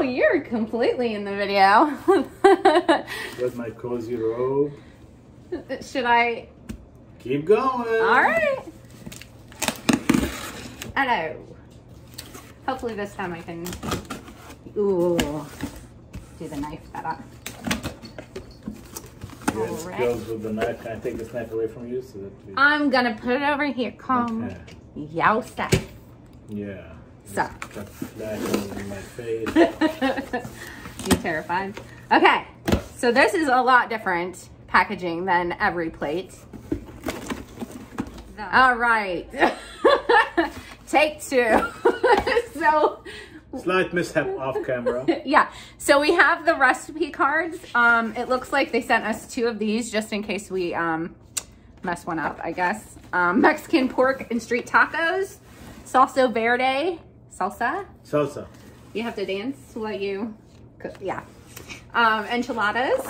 you're completely in the video. With my cozy robe. Should I? Keep going. All right. Hello. Hopefully this time I can, ooh, do the knife better. Yes, All right. goes with the knife. Can I take this knife away from you so that we... I'm gonna put it over here. Come. Okay. Yowsta. Yeah. So. Got flash over my face. You terrified? Okay. So this is a lot different packaging than every plate. All right. Take two. So Slight mishap off camera. yeah, so we have the recipe cards. It looks like they sent us 2 of these just in case we mess one up, I guess. Mexican pork and street tacos, salsa verde, salsa. You have to dance while you cook. Yeah. Enchiladas.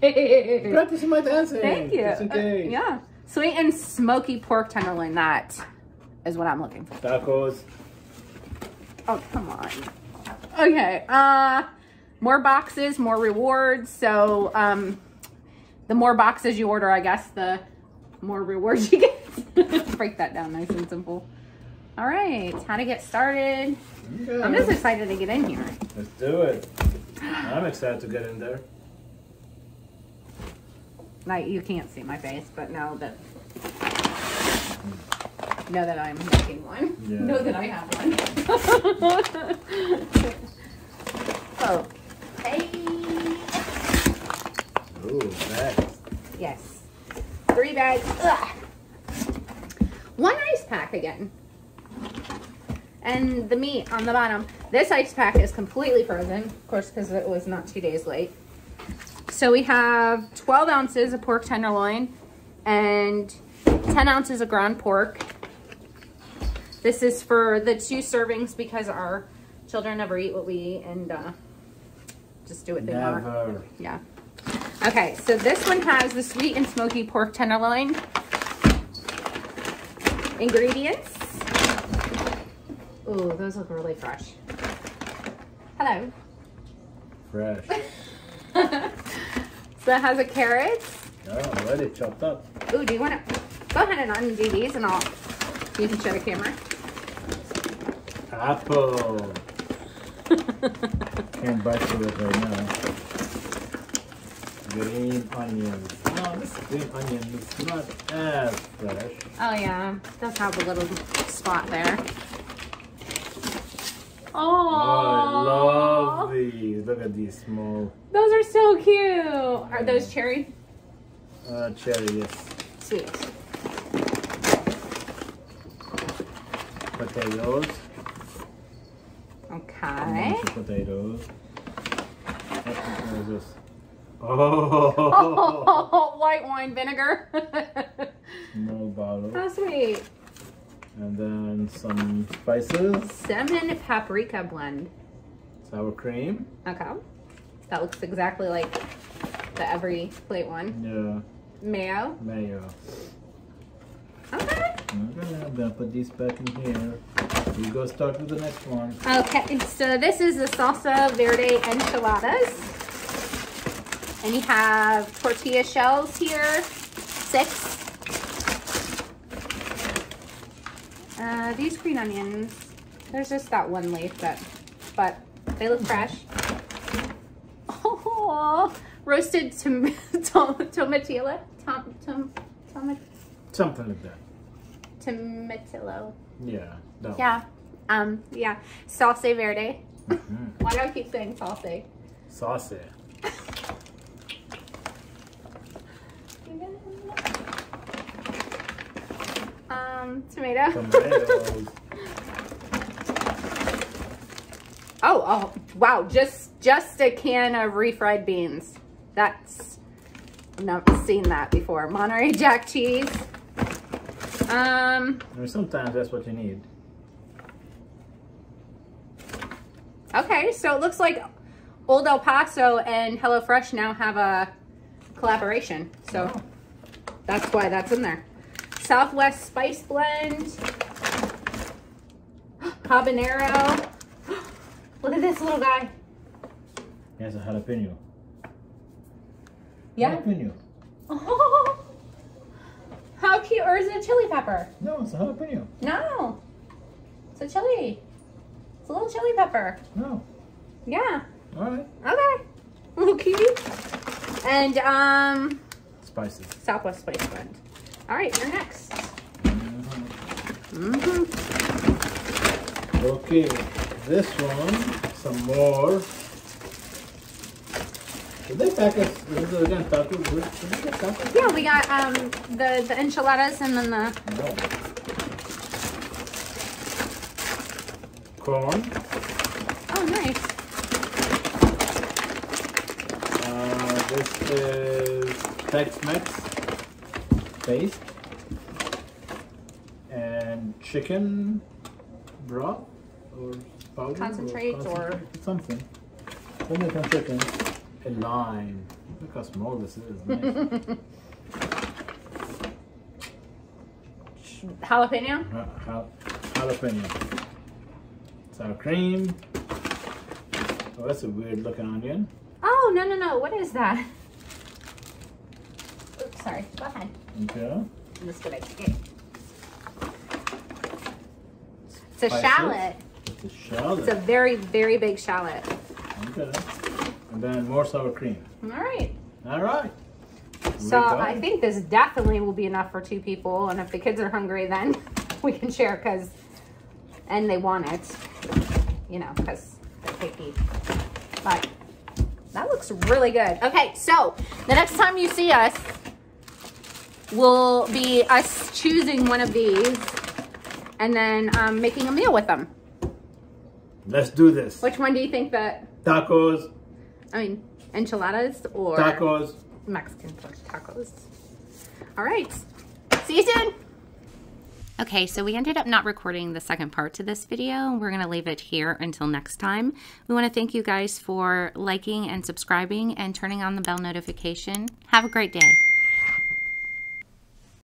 Practicing my dancing. Thank you. Just in case. Yeah. Sweet and smoky pork tenderloin. That is what I'm looking for. Tacos. Oh, come on. Okay. More boxes, more rewards. So, the more boxes you order, I guess, the more rewards you get. Break that down nice and simple. All right. How to get started. Okay. I'm just excited to get in here. Let's do it. I'm excited to get in there. Like, you can't see my face, but know that I'm making one. Yeah. Know that I have one. Oh, hey. Ooh, bags. Yes. 3 bags. Ugh. 1 ice pack again. And the meat on the bottom. This ice pack is completely frozen, of course, because it was not 2 days late. So we have 12 ounces of pork tenderloin and 10 ounces of ground pork. This is for the 2 servings because our children never eat what we eat and just do what they want. Never. Yeah. Okay, so this one has the sweet and smoky pork tenderloin. Ingredients. Ooh, those look really fresh. Hello. Fresh. So it has a carrot. Oh, already chopped up. Ooh, do you want to go ahead and undo these and you can show the camera. Apple. Can't bite through it right now. Green onions. Oh, this green onion is not as fresh. Oh yeah, it does have a little spot there. Oh, I love these. Look at these small. Those are so cute. Are those cherry? Cherry, yes. Sweet. Potatoes. Okay. Potatoes. What is this? Oh. Oh, white wine vinegar. No bottle. How sweet. And then some spices. Cinnamon paprika blend. Sour cream. Okay. That looks exactly like the every plate one. Yeah. Mayo. Mayo. Okay. I'm gonna put these back in here. We go start with the next one. Okay, so this is the salsa verde enchiladas. And you have tortilla shells here, 6. These green onions, there's just that 1 leaf, but they look fresh. Oh, roasted tomatillo. Something like that. Tomatillo. Yeah. No. Yeah. Yeah. Salsa verde. Mm-hmm. Why do I keep saying salsa? Saucy. Tomato. Tomatoes. Oh, wow. Just a can of refried beans. That's, never seen that before. Monterey Jack cheese. Sometimes that's what you need. Okay, so it looks like Old El Paso and HelloFresh now have a collaboration. So that's why that's in there. Southwest Spice Blend. Habanero. Look at this little guy. He has a jalapeno. Yeah. Jalapeno. Oh, how cute. Or is it a chili pepper? No, it's a jalapeno. No. It's a chili. It's a little chili pepper. No. Yeah. All right. Okay. A little cute. And, Spices. Southwest Spice Blend. All right, you're next. Okay, this one, some more. Did they pack us? This is again tacos. Did they get tacos? Yeah, we got the enchiladas and then the No. Corn. oh nice. This is Tex-Mex paste and chicken broth or powder Concentrate or something. Something from chicken. A lime. Look how small this is. Nice. Jalapeno. Jalapeno. Sour cream. Oh, that's a weird looking onion. Oh no. What is that? Oops, sorry. Go ahead. Okay. I'm just gonna get. It's a Spices. shallot. It's a shallot. It's a very, very big shallot. Okay. And then more sour cream. All right. All right. So I think this definitely will be enough for 2 people. And if the kids are hungry, then we can share and they want it, you know, because they're picky. But that looks really good. Okay, so the next time you see us will be us choosing one of these and then making a meal with them. Let's do this. Which one do you think that? Tacos. I mean, enchiladas or Tacos. Mexican tacos. All right. See you soon. Okay, so we ended up not recording the second part to this video. We're going to leave it here until next time. We want to thank you guys for liking and subscribing and turning on the bell notification. Have a great day.